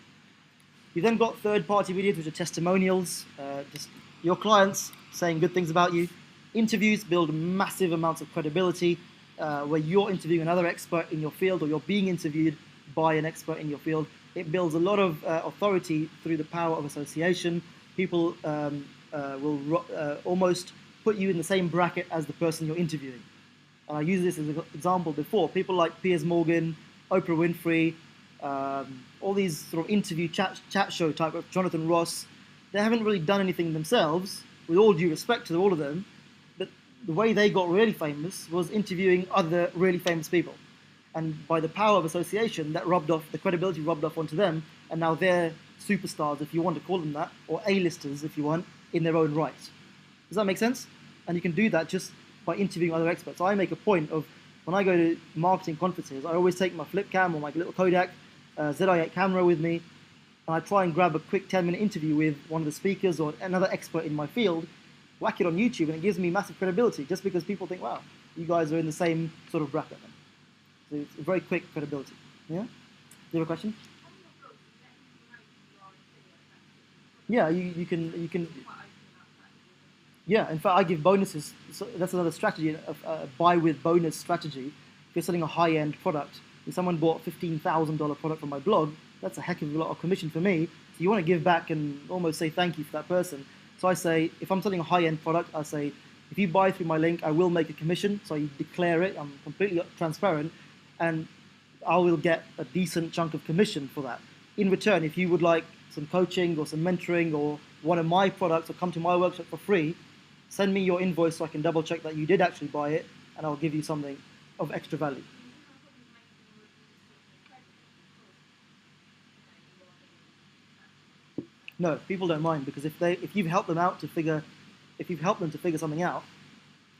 You've then got third-party videos, which are testimonials, just your clients saying good things about you. Interviews build massive amounts of credibility, where you're interviewing another expert in your field or you're being interviewed by an expert in your field. It builds a lot of authority through the power of association. People will almost put you in the same bracket as the person you're interviewing. And I used this as an example before. People like Piers Morgan, Oprah Winfrey, all these sort of interview chat show type of Jonathan Ross, they haven't really done anything themselves, with all due respect to all of them, but the way they got really famous was interviewing other really famous people. And by the power of association, that rubbed off, the credibility rubbed off onto them, and now they're superstars, if you want to call them that, or A-listers, if you want, in their own right. Does that make sense? And you can do that just by interviewing other experts. So I make a point of, when I go to marketing conferences, I always take my flip cam or my little Kodak ZI-8 camera with me, and I try and grab a quick 10-minute interview with one of the speakers or another expert in my field, whack it on YouTube, and it gives me massive credibility just because people think, wow, you guys are in the same sort of bracket. So it's a very quick credibility. Yeah? Do you have a question? Yeah, you can. Yeah, in fact, I give bonuses. So that's another strategy, a buy with bonus strategy. If you're selling a high-end product, if someone bought a $15,000 product from my blog, that's a heck of a lot of commission for me. So you want to give back and almost say thank you for that person. So I say, if I'm selling a high-end product, I say, if you buy through my link, I will make a commission. So you declare it. I'm completely transparent, and I will get a decent chunk of commission for that. In return, if you would like some coaching or some mentoring or one of my products, or come to my workshop for free, send me your invoice so I can double check that you did actually buy it, and I'll give you something of extra value. No, people don't mind, because if you've helped them to figure something out,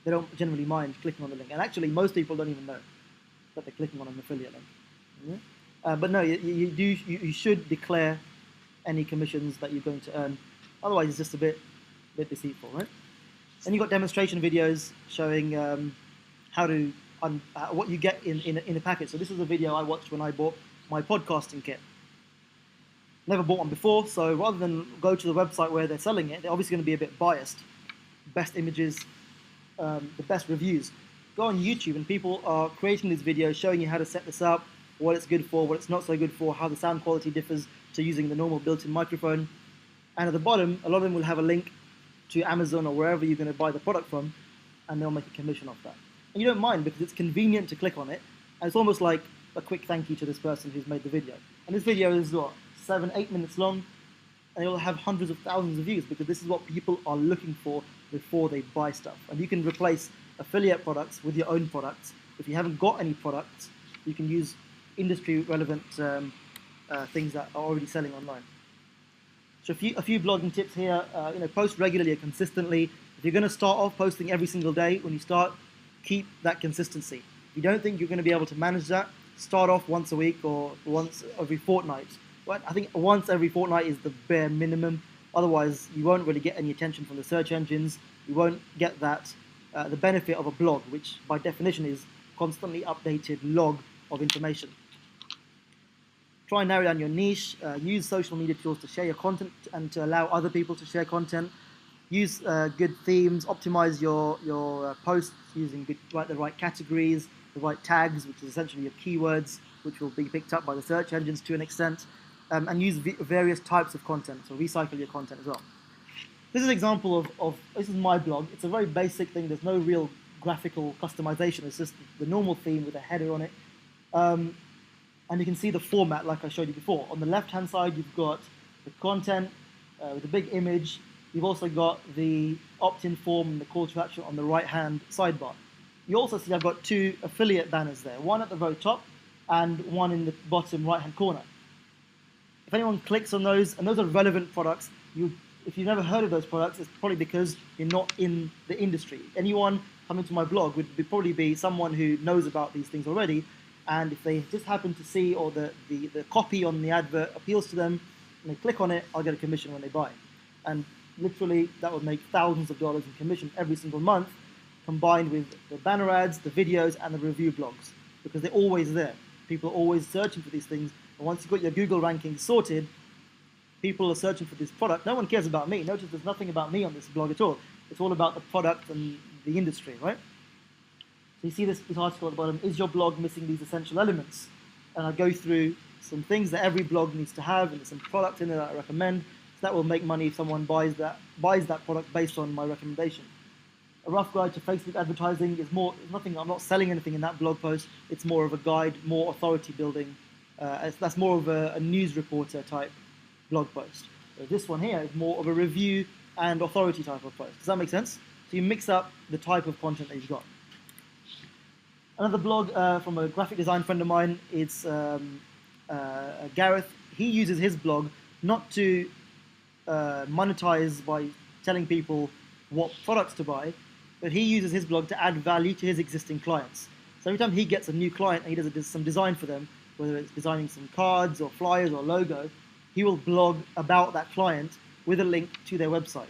they don't generally mind clicking on the link. And actually, most people don't even know that they're clicking on an affiliate link. Yeah? But no, you should declare any commissions that you're going to earn. Otherwise, it's just a bit deceitful, right? Then you've got demonstration videos showing how to what you get in a package. So this is a video I watched when I bought my podcasting kit. Never bought one before, so rather than go to the website where they're selling it, they're obviously going to be a bit biased. Best images, the best reviews. Go on YouTube, and people are creating these videos showing you how to set this up, what it's good for, what it's not so good for, how the sound quality differs to using the normal built-in microphone. And at the bottom, a lot of them will have a link to Amazon or wherever you're going to buy the product from, and they'll make a commission off that. And you don't mind, because it's convenient to click on it, and it's almost like a quick thank you to this person who's made the video. And this video is what, 7-8 minutes long, and it'll have hundreds of thousands of views, because this is what people are looking for before they buy stuff. And you can replace affiliate products with your own products. If you haven't got any products, you can use industry relevant things that are already selling online. So a few blogging tips here. Post regularly and consistently. If you're going to start off posting every single day, when you start, keep that consistency. If you don't think you're going to be able to manage that, start off once a week or once every fortnight. But I think once every fortnight is the bare minimum. Otherwise, you won't really get any attention from the search engines. You won't get that the benefit of a blog, which by definition is constantly updated log of information. Try and narrow down your niche. Use social media tools to share your content and to allow other people to share content. Use good themes. Optimize your posts using the right categories, the right tags, which is essentially your keywords, which will be picked up by the search engines to an extent. And use various types of content, so recycle your content as well. This is an example of this is my blog. It's a very basic thing. There's no real graphical customization. It's just the normal theme with a header on it. And you can see the format like I showed you before. On the left-hand side, you've got the content with a big image. You've also got the opt-in form and the call to action on the right-hand sidebar. You also see I've got two affiliate banners there, one at the very top and one in the bottom right-hand corner. if anyone clicks on those, and those are relevant products, if you've never heard of those products, it's probably because you're not in the industry. Anyone coming to my blog would probably be someone who knows about these things already, and if they just happen to see, or the copy on the advert appeals to them, and they click on it, I'll get a commission when they buy. And literally, that would make thousands of dollars in commission every single month, combined with the banner ads, the videos, and the review blogs, because they're always there. People are always searching for these things, and once you've got your Google rankings sorted, people are searching for this product. No one cares about me. Notice there's nothing about me on this blog at all. It's all about the product and the industry, right? So you see this article at the bottom, is your blog missing these essential elements? And I go through some things that every blog needs to have, and there's some product in there that I recommend. So that will make money if someone buys that product based on my recommendation. A rough guide to Facebook advertising is nothing. I'm not selling anything in that blog post. It's more of a guide, more authority building. That's more of a news reporter type blog post. So this one here is more of a review and authority type of post. Does that make sense? So you mix up the type of content that you've got. Another blog from a graphic design friend of mine, it's Gareth. He uses his blog not to monetize by telling people what products to buy, but he uses his blog to add value to his existing clients. So every time he gets a new client and he does some design for them, whether it's designing some cards or flyers or logo, he will blog about that client with a link to their website,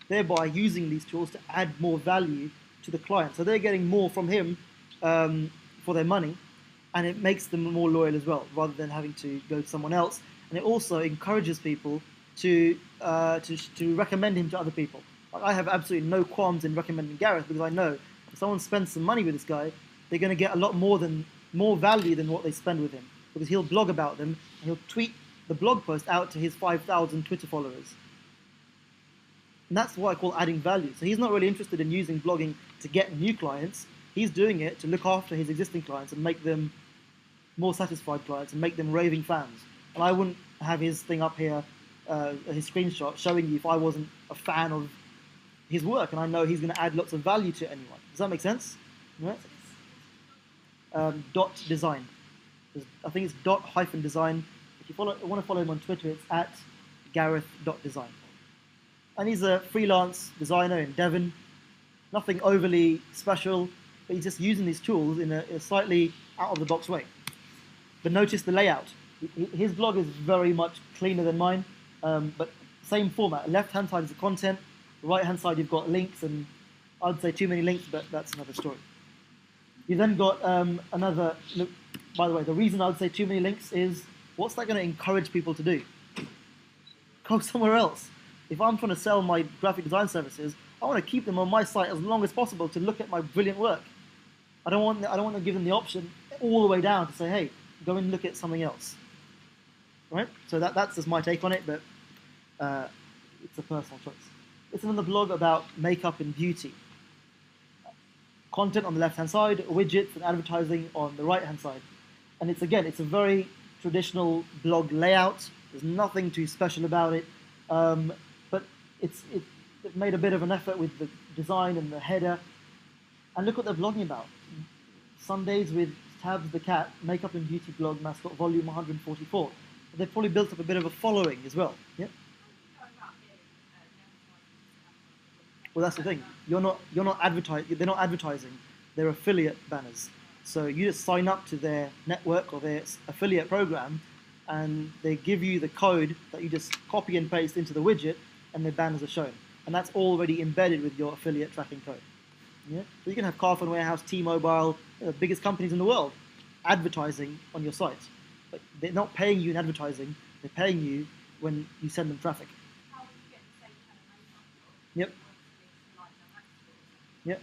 thereby using these tools to add more value to the client. So they're getting more from him for their money, and it makes them more loyal as well, rather than having to go to someone else. And it also encourages people to recommend him to other people. Like, I have absolutely no qualms in recommending Gareth, because I know if someone spends some money with this guy, they're going to get a lot more value than what they spend with him, because he'll blog about them, and he'll tweet the blog post out to his 5,000 Twitter followers. And that's what I call adding value. So he's not really interested in using blogging to get new clients. He's doing it to look after his existing clients and make them more satisfied clients and make them raving fans. And I wouldn't have his thing up here, his screenshot, showing you if I wasn't a fan of his work, and I know he's going to add lots of value to anyone. Does that make sense? Right? Dot design. I think it's dot-design. If you want to follow him on Twitter, it's at Gareth.design. And he's a freelance designer in Devon. Nothing overly special, but he's just using these tools in a slightly out-of-the-box way. But notice the layout. His blog is very much cleaner than mine, but same format. Left-hand side is the content. The right-hand side, you've got links, and I'd say too many links, but that's another story. You've then got another... Look, by the way, the reason I would say too many links is, what's that going to encourage people to do? Go somewhere else. If I'm trying to sell my graphic design services, I want to keep them on my site as long as possible to look at my brilliant work. I don't want to give them the option all the way down to say, hey, go and look at something else. Right? So that's just my take on it, but it's a personal choice. It's another blog about makeup and beauty. Content on the left-hand side, widgets and advertising on the right-hand side. And it's a very traditional blog layout. There's nothing too special about it, but it made a bit of an effort with the design and the header. And look what they're blogging about. Sundays with Tabs the Cat, makeup and beauty blog mascot, volume 144. But they've probably built up a bit of a following as well. Yeah. Well, that's the thing. They're not advertising. They're affiliate banners. So you just sign up to their network or their affiliate program, and they give you the code that you just copy and paste into the widget, and the banners are shown. And that's already embedded with your affiliate tracking code. Yeah? So you can have Carphone Warehouse, T-Mobile, the biggest companies in the world, advertising on your site. But they're not paying you in advertising. They're paying you when you send them traffic. Yep. Yep.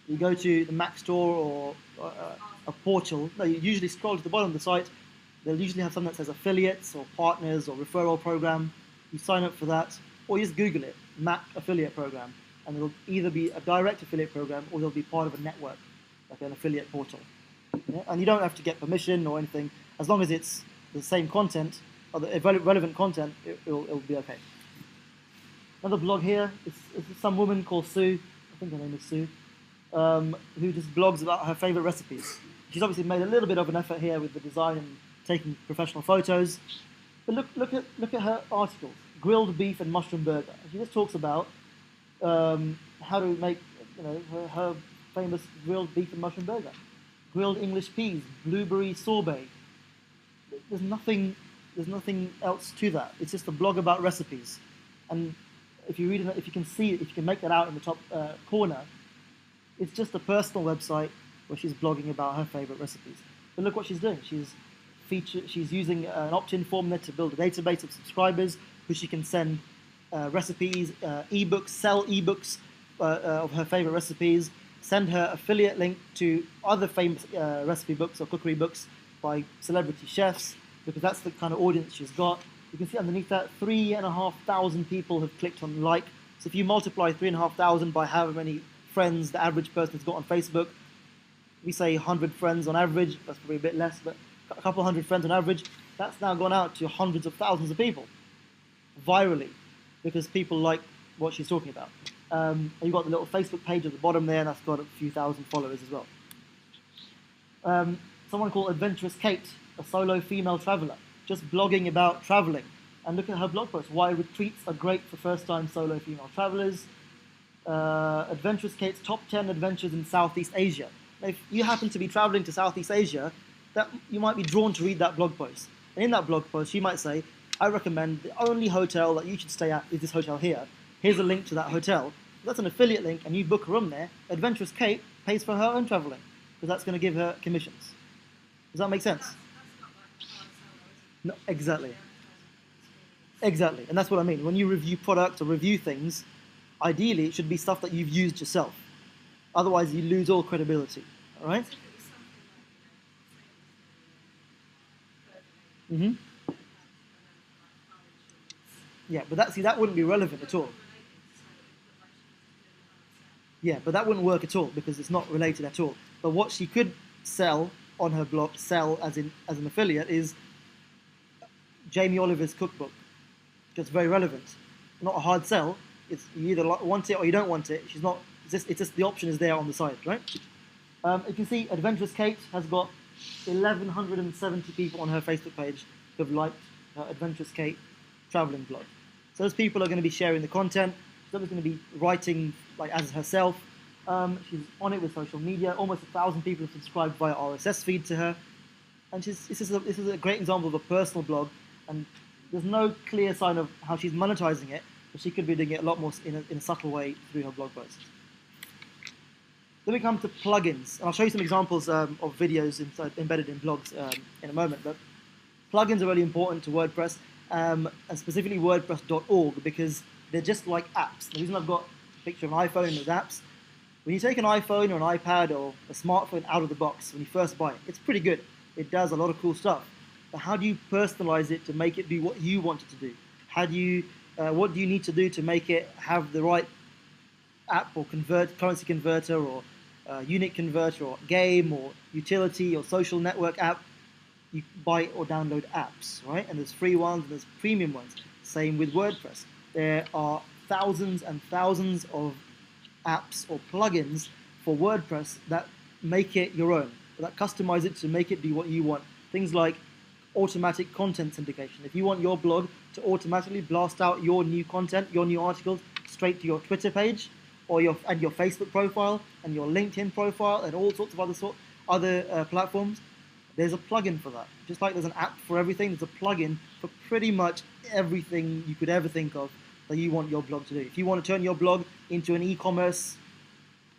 You go to the Mac store or a portal. No, you usually scroll to the bottom of the site. They'll usually have something that says affiliates or partners or referral program. You sign up for that, or you just Google it, Mac affiliate program, and it'll either be a direct affiliate program or they'll be part of a network, like an affiliate portal. Yeah? And you don't have to get permission or anything. As long as it's the same content, or the relevant content, it'll be okay. Another blog here is some woman called Sue, I think her name is Sue, who just blogs about her favorite recipes. She's obviously made a little bit of an effort here with the design and taking professional photos. But look at her articles: grilled beef and mushroom burger. She just talks about how to make her famous grilled beef and mushroom burger, grilled English peas, blueberry sorbet. There's nothing else to that. It's just a blog about recipes, and if you read it, if you can see it, if you can make that out in the top corner, it's just a personal website where she's blogging about her favorite recipes. But look what she's doing. She's using an opt-in form there to build a database of subscribers who she can send recipes, ebooks, sell ebooks of her favorite recipes, send her affiliate link to other famous recipe books or cookery books by celebrity chefs, because that's the kind of audience she's got. You can see underneath that 3,500 people have clicked on like. So if you multiply 3,500 by however many friends the average person's got on Facebook, we say 100 friends on average, that's probably a bit less, but a couple hundred friends on average, that's now gone out to hundreds of thousands of people, virally, because people like what she's talking about. And you've got the little Facebook page at the bottom there, and that's got a few thousand followers as well. Someone called Adventurous Kate, a solo female traveler, just blogging about traveling. And look at her blog post: why retreats are great for first-time solo female travelers. Adventurous Kate's top 10 adventures in Southeast Asia. Now, if you happen to be traveling to Southeast Asia, that you might be drawn to read that blog post. And in that blog post, she might say, I recommend the only hotel that you should stay at is this hotel here. Here's a link to that hotel. That's an affiliate link, and you book a room there. Adventurous Kate pays for her own traveling, because that's going to give her commissions. Does that make sense? No, exactly. Exactly, and that's what I mean. When you review products or review things, ideally it should be stuff that you've used yourself. Otherwise, you lose all credibility. All right? Mm-hmm. Yeah, but that wouldn't be relevant at all. Yeah, but that wouldn't work at all because it's not related at all. But what she could sell on her blog, sell as an affiliate, is Jamie Oliver's cookbook. It's very relevant. Not a hard sell. It's you either want it or you don't want it. She's not. It's just the option is there on the side, right? You can see Adventurous Kate has got 1,170 people on her Facebook page who have liked her Adventurous Kate traveling blog. So those people are going to be sharing the content. Someone's going to be writing like as herself. She's on it with social media. Almost 1,000 people have subscribed via RSS feed to her. And this is a great example of a personal blog. And there's no clear sign of how she's monetizing it, but she could be doing it a lot more in a subtle way through her blog posts. Then we come to plugins, and I'll show you some examples of videos embedded in blogs in a moment. But plugins are really important to WordPress, and specifically WordPress.org, because they're just like apps. The reason I've got a picture of an iPhone and those apps, when you take an iPhone or an iPad or a smartphone out of the box when you first buy it, it's pretty good. It does a lot of cool stuff. But how do you personalize it to make it do what you want it to do? What do you need to do to make it have the right app or currency converter or unit converter or game or utility or social network app? You buy or download apps, right? And there's free ones and there's premium ones. Same with WordPress. There are thousands and thousands of apps or plugins for WordPress that make it your own, that customize it to make it do what you want. Things like automatic content syndication. If you want your blog to automatically blast out your new content, your new articles straight to your Twitter page or your Facebook profile and your LinkedIn profile and all sorts of other platforms, there's a plugin for that. Just like there's an app for everything, there's a plugin for pretty much everything you could ever think of that you want your blog to do. If you want to turn your blog into an e-commerce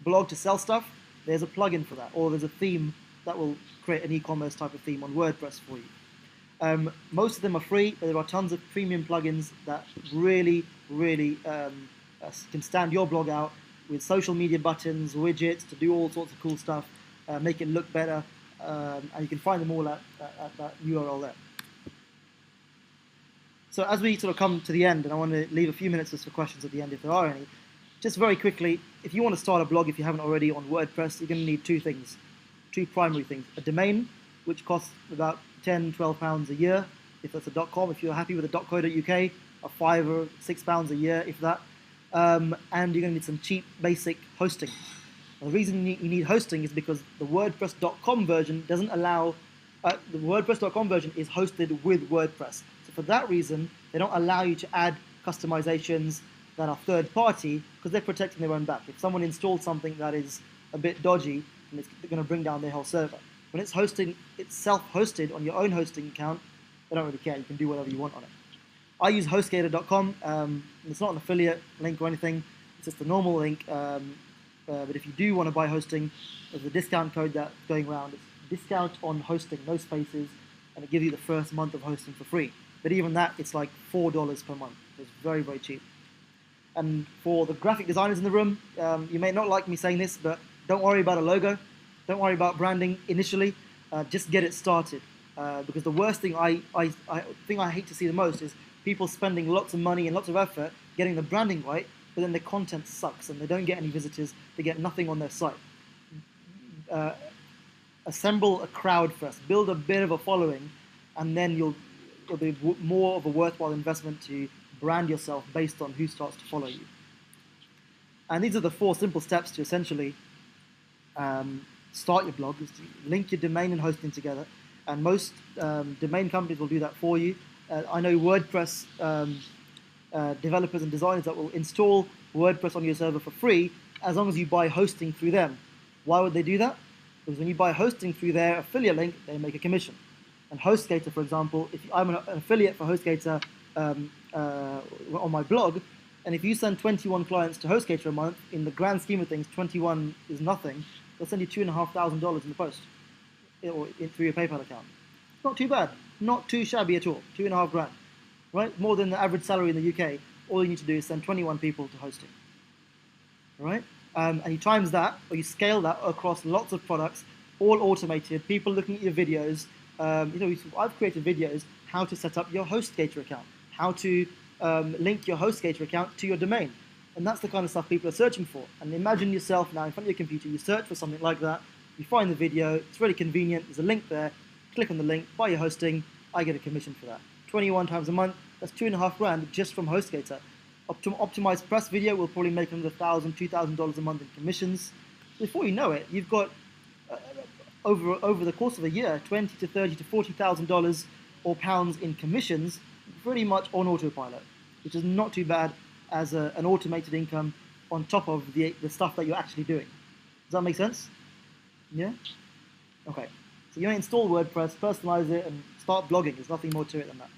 blog to sell stuff, there's a plugin for that. Or there's a theme that will create an e-commerce type of theme on WordPress for you. Most of them are free, but there are tons of premium plugins that really can stand your blog out with social media buttons, widgets to do all sorts of cool stuff, make it look better, and you can find them all at that URL there. So as we sort of come to the end, and I want to leave a few minutes just for questions at the end if there are any, just very quickly, if you want to start a blog, if you haven't already on WordPress, you're going to need two primary things. A domain, which costs about £10, £12 a year, if that's a .com. If you're happy with a .co.uk, a £5 or £6 a year, if that. And you're going to need some cheap, basic hosting. The reason you need hosting is because the WordPress.com version doesn't allow... the WordPress.com version is hosted with WordPress. So for that reason, they don't allow you to add customizations that are third party because they're protecting their own back. If someone installs something that is a bit dodgy, then it's going to bring down their whole server. When it's self-hosted on your own hosting account, they don't really care. You can do whatever you want on it. I use HostGator.com. It's not an affiliate link or anything. It's just a normal link. But if you do want to buy hosting, there's a discount code that's going around. It's discount on hosting, no spaces, and it gives you the first month of hosting for free. But even that, it's like $4 per month. It's very, very cheap. And for the graphic designers in the room, you may not like me saying this, but don't worry about a logo. Don't worry about branding initially. Just get it started. Because the worst thing I hate to see the most is people spending lots of money and lots of effort getting the branding right, but then the content sucks and they don't get any visitors. They get nothing on their site. Assemble a crowd first. Build a bit of a following, and then it'll be more of a worthwhile investment to brand yourself based on who starts to follow you. And these are the 4 simple steps to essentially start your blog. Is to link your domain and hosting together. And most domain companies will do that for you. I know WordPress developers and designers that will install WordPress on your server for free as long as you buy hosting through them. Why would they do that? Because when you buy hosting through their affiliate link, they make a commission. And HostGator, for example, if I'm an affiliate for HostGator on my blog, and if you send 21 clients to HostGator a month, in the grand scheme of things, 21 is nothing. They'll send you $2,500 in the post, or through your PayPal account. Not too bad, not too shabby at all. $2.5 grand, right? More than the average salary in the UK. All you need to do is send 21 people to hosting, right? And you times that, or you scale that across lots of products, all automated. People looking at your videos. I've created videos how to set up your HostGator account, how to link your HostGator account to your domain, and that's the kind of stuff people are searching for. And imagine yourself now in front of your computer. You search for something like that. You find the video. It's really convenient. There's a link there. Click on the link. Buy your hosting. I get a commission for that. 21 times a month. That's $2.5 grand just from HostGator. Optimized press video will probably make another $1,000, $2,000 a month in commissions. Before you know it, you've got over the course of a year, $20,000 to $30,000 to $40,000 or pounds in commissions, pretty much on autopilot, which is not too bad as an automated income on top of the stuff that you're actually doing. Does that make sense? Yeah. Okay. So you install WordPress, personalize it, and start blogging. There's nothing more to it than that.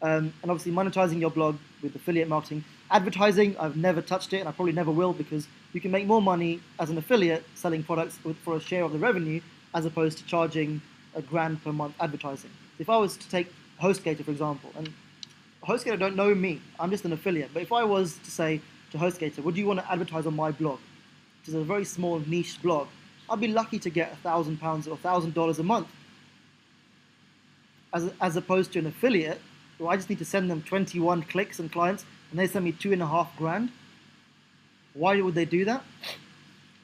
And obviously monetizing your blog with affiliate marketing. Advertising, I've never touched it, and I probably never will, because you can make more money as an affiliate selling products for a share of the revenue as opposed to charging $1 grand per month advertising. If I was to take HostGator, for example, and HostGator don't know me, I'm just an affiliate, but if I was to say to HostGator, would you want to advertise on my blog, which is a very small niche blog, I'd be lucky to get £1,000 or $1,000 a month, as opposed to an affiliate, where I just need to send them 21 clicks and clients, and they send me $2.5 grand. Why would they do that?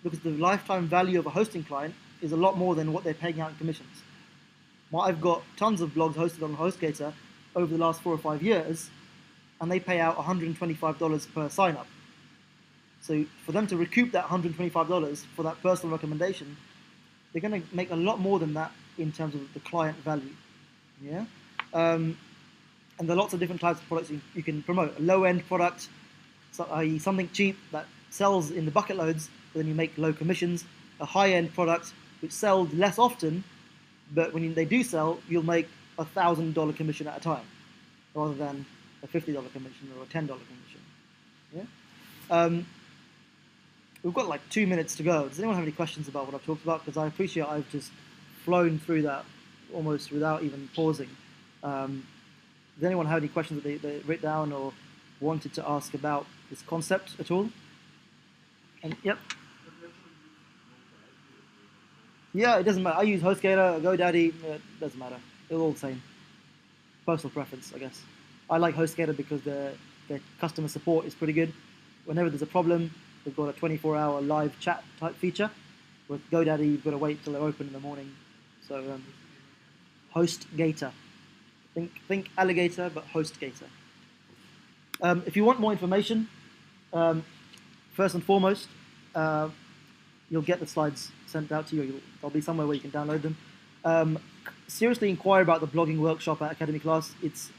Because the lifetime value of a hosting client is a lot more than what they're paying out in commissions. I've got tons of blogs hosted on HostGator over the last 4 or 5 years, and they pay out $125 per sign-up. So for them to recoup that $125 for that personal recommendation, they're going to make a lot more than that in terms of the client value. Yeah. And there are lots of different types of products you can promote. A low-end product, i.e. something cheap that sells in the bucket loads, but then you make low commissions. A high-end product which sells less often, but when they do sell, you'll make a $1,000 commission at a time, rather than a $50 commission or a $10 commission. Yeah. We've got like 2 minutes to go. Does anyone have any questions about what I've talked about? Because I appreciate I've just flown through that almost without even pausing. Does anyone have any questions that they wrote down or wanted to ask about this concept at all? And yep. Yeah, it doesn't matter. I use HostGator, GoDaddy, it doesn't matter. They're all the same. Personal preference, I guess. I like HostGator because their customer support is pretty good. Whenever there's a problem, they've got a 24-hour live chat type feature. With GoDaddy, you've got to wait till they're open in the morning. So, HostGator. Think alligator, but HostGator. If you want more information, first and foremost, you'll get the slides sent out to you. There'll be somewhere where you can download them. Seriously inquire about the blogging workshop at Academy Class. It's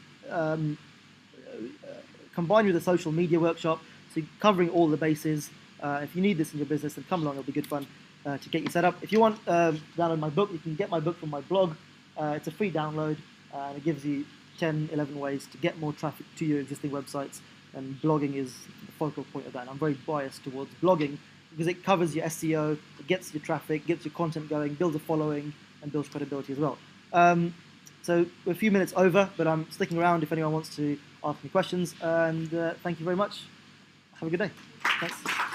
combined with a social media workshop, so covering all the bases. If you need this in your business, then come along. It'll be good fun to get you set up. If you want download my book, you can get my book from my blog. It's a free download, and it gives you 10, 11 ways to get more traffic to your existing websites. And blogging is the focal point of that. And I'm very biased towards blogging because it covers your SEO, it gets your traffic, gets your content going, builds a following, and builds credibility as well. So we're a few minutes over, but I'm sticking around if anyone wants to ask me questions. And thank you very much. Have a good day. Thanks.